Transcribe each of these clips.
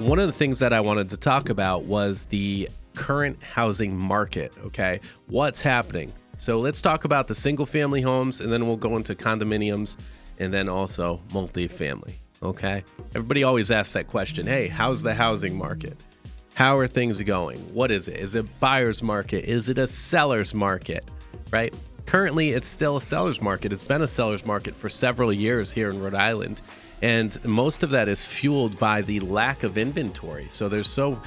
one of the things that I wanted to talk about was the current housing market, okay? What's happening? So let's talk about the single family homes, and then we'll go into condominiums and then also multifamily, okay? Everybody always asks that question, hey, how's the housing market? How are things going? What is it? Is it buyer's market? Is it a seller's market, right? Currently, it's still a seller's market. It's been a seller's market for several years here in Rhode Island, and most of that is fueled by the lack of inventory. So there's so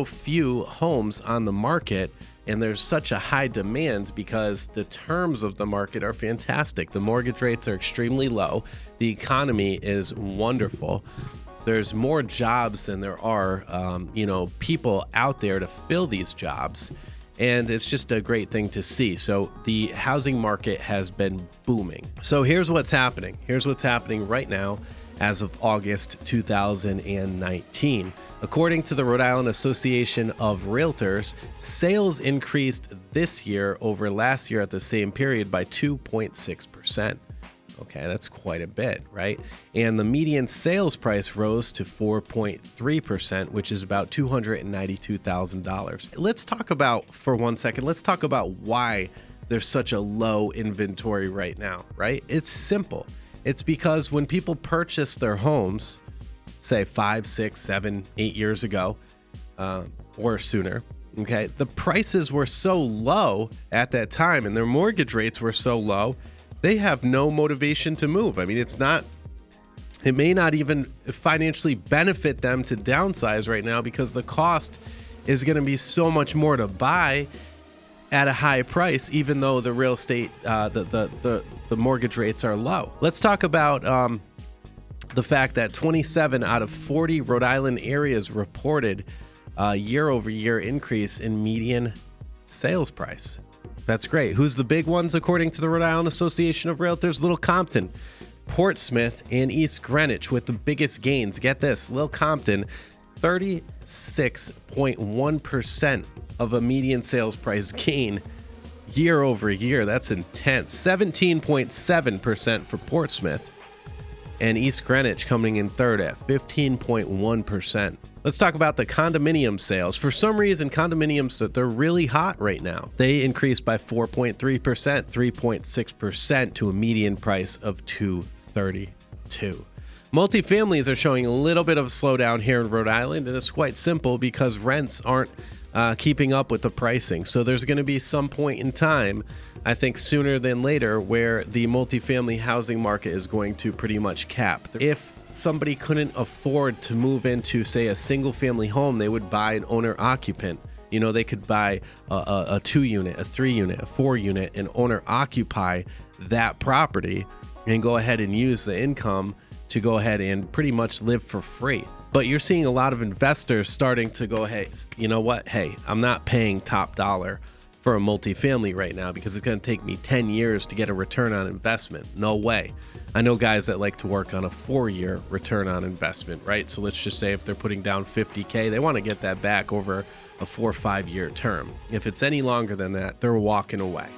few homes on the market, and there's such a high demand because the terms of the market are fantastic. The mortgage rates are extremely low. The economy is wonderful. There's more jobs than there are, people out there to fill these jobs. And it's just a great thing to see. So the housing market has been booming. So here's what's happening. Here's what's happening right now as of August 2019. According to the Rhode Island Association of Realtors, sales increased this year over last year at the same period by 2.6%. Okay, that's quite a bit, right? And the median sales price rose to 4.3%, which is about $292,000. Let's talk about, for 1 second, let's talk about why there's such a low inventory right now, right? It's simple. It's because when people purchased their homes, say 5, 6, 7, 8 years ago, or sooner, okay, the prices were so low at that time and their mortgage rates were so low, they have no motivation to move. I mean, it may not even financially benefit them to downsize right now because the cost is going to be so much more to buy at a high price, even though the real estate, the mortgage rates are low. Let's talk about the fact that 27 out of 40 Rhode Island areas reported a year-over-year increase in median sales price. That's great. Who's the big ones according to the Rhode Island Association of Realtors? Little Compton, Portsmouth, and East Greenwich with the biggest gains. Get this, Little Compton, 36.1% of a median sales price gain year over year. That's intense. 17.7% for Portsmouth, and East Greenwich coming in third at 15.1%. Let's talk about the condominium sales. For some reason, condominiums, they're really hot right now. They increased by 4.3%, 3.6% to a median price of $232. Multifamilies are showing a little bit of a slowdown here in Rhode Island, and it's quite simple because rents aren't keeping up with the pricing. So there's going to be some point in time, I think sooner than later, where the multifamily housing market is going to pretty much cap. If somebody couldn't afford to move into, say, a single family home, they would buy an owner occupant. You know, they could buy a 2-unit, a 3-unit, a 4-unit, and owner occupy that property and go ahead and use the income to go ahead and pretty much live for free. But you're seeing a lot of investors starting to go, hey, you know what? Hey, I'm not paying top dollar for a multifamily right now because it's going to take me 10 years to get a return on investment. No way. I know guys that like to work on a 4-year return on investment, right? So let's just say if they're putting down $50K, they want to get that back over a 4 or 5 year term. If it's any longer than that, they're walking away.